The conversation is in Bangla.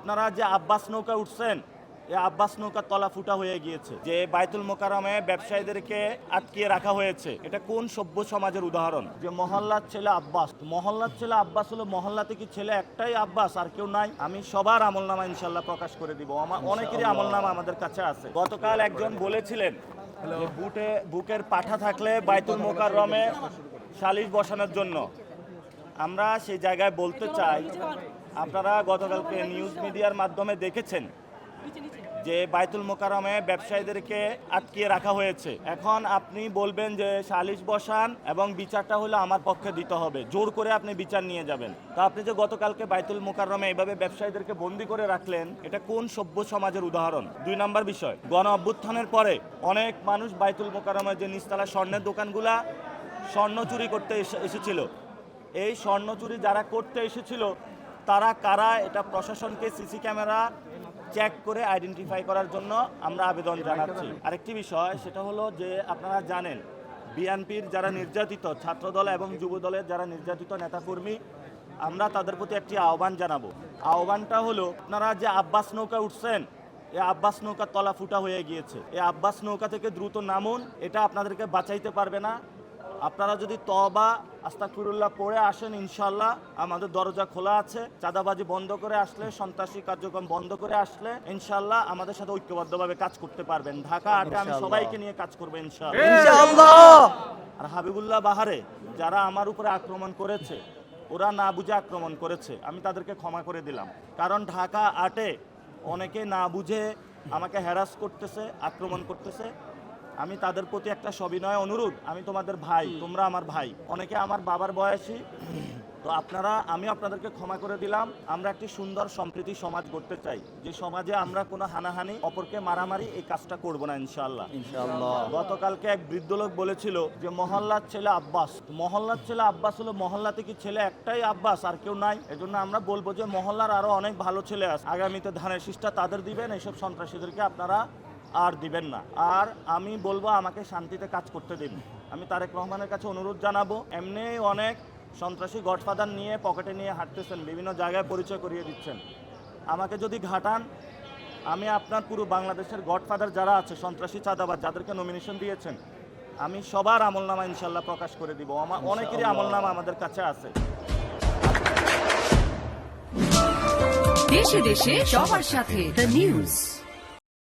আপনারা যে আব্বাস নৌকা উঠছেন, এই আব্বাস নৌকার তলা ফুটা হয়ে গিয়েছে। যে বাইতুল মোকাররমে ব্যবসায়ীদেরকে আটকিয়ে রাখা হয়েছে, এটা কোন সভ্য সমাজের উদাহরণ? যে মহল্লার ছেলে আব্বাস, মহল্লার ছেলে আব্বাস হলো, মহল্লাতে কি ছেলে একটাই আব্বাস আর কেউ নাই? আমি সবার আমলনামা ইনশাল্লাহ প্রকাশ করে দিব। অনেকেরই আমলনামা আমাদের কাছে আছে। গতকাল একজন বলেছিলেন যে বুকের পাঠা থাকলে বাইতুল মোকাররমে সালিশ বসানোর জন্য। আমরা সেই জায়গায় বলতে চাই, আপনারা গতকালকে নিউজ মিডিয়ার মাধ্যমে দেখেছেন যে বাইতুল মোকাররমে ব্যবসায়ীদেরকে আটকিয়ে রাখা হয়েছে। এখন আপনি বলবেন যে সালিশ বসান এবং বিচারটা হলো আমার পক্ষে দিতে হবে, জোর করে আপনি বিচার নিয়ে যাবেন। তো আপনি যে গতকালকে বাইতুল মোকাররমে এভাবে ব্যবসায়ীদেরকে বন্দি করে রাখলেন, এটা কোন সভ্য সমাজের উদাহরণ? 2 নম্বর বিষয়, গণ অভ্যুত্থানের পরে অনেক মানুষ বাইতুল মোকাররমের যে নিচতলা স্বর্ণের দোকানগুলা স্বর্ণ চুরি করতে এসেছিল। এই স্বর্ণ চুরি যারা করতে এসেছিল তারা কারা, এটা প্রশাসনকে সিসি ক্যামেরা চেক করে আইডেন্টিফাই করার জন্য আমরা আবেদন জানাচ্ছি। আরেকটি বিষয়, সেটা হলো যে আপনারা জানেন বিএনপির যারা নির্যাতিত ছাত্রদল এবং যুবদলের যারা নির্যাতিত নেতাকর্মী, আমরা তাদের প্রতি একটি আহ্বান জানাবো। আহ্বানটা হলো, আপনারা যে আব্বাস নৌকা উঠছেন, এই আব্বাস নৌকার তলা ফুটা হয়ে গিয়েছে। এই আব্বাস নৌকা থেকে দ্রুত নামুন, এটা আপনাদেরকে বাঁচাইতে পারবে না। আপনারা যদি তওবা আস্তাগফিরুল্লাহ পড়ে আসেন, ইনশাআল্লাহ আমাদের দরজা খোলা আছে। চাঁদাবাজি বন্ধ করে আসলে, সন্ত্রাসী কার্যক্রম বন্ধ করে আসলে ইনশাআল্লাহ আমাদের সাথে ঐক্যবদ্ধভাবে কাজ করতে পারবেন। ঢাকা আটে আমি সবাইকে নিয়ে কাজ করবো ইনশাআল্লাহ। আর হাবিবুল্লাহ বাহারে যারা আমার উপরে আক্রমণ করেছে, ওরা না বুঝে আক্রমণ করেছে, আমি তাদেরকে ক্ষমা করে দিলাম। কারণ ঢাকা আটে অনেকে না বুঝে আমাকে হ্যারাস করতেছে, আক্রমণ করতেছে। আমি তাদের প্রতি একটা সবিনয় অনুরোধ, আমি তোমাদের ভাই, তোমরা আমার ভাই, অনেকে আমার বাবার বয়সী, তো আমি আপনাদেরকে ক্ষমা করে দিলাম। আমরা একটি সুন্দর সম্প্রীতি সমাজ গড়তে চাই, যে সমাজে আমরা কোনো হানাহানি, অপরকে মারামারি, এই কাজটা করব না ইনশাআল্লাহ। গতকালকে এক বৃদ্ধ লোক বলেছিল যে মহল্লার ছেলে আব্বাস, মহল্লার ছেলে আব্বাস হলো, মহল্লাতে কি ছেলে একটাই আব্বাস আর কেউ নাই? এজন্য আমরা বলবো যে মহল্লার আরো অনেক ভালো ছেলে আছে, আগামীতে ধানের শীষটা তাদের দিবেন, এইসব সন্ত্রাসীদেরকে আপনারা আর দিবেন না। আর আমি বলবো আমাকে শান্তিতে কাজ করতে দিন। আমি তারেক রহমানের কাছে অনুরোধ জানাবো, এমনি অনেক সন্ত্রাসী গডফাদার নিয়ে পকেটে নিয়ে হাঁটতেছেন, বিভিন্ন জায়গায় পরিচয় করিয়ে দিচ্ছেন। আমাকে যদি ঘাটান, আমি আপনার পুরো বাংলাদেশের গডফাদার যারা আছে, সন্ত্রাসী চাঁদাবাজ যাদেরকে নমিনেশন দিয়েছেন, আমি সবার আমলনামা ইনশাল্লাহ প্রকাশ করে দিব। অনেকেরই আমলনামা আমাদের কাছে আছে। দেশে দেশে সবার সাথে দ্য নিউজ।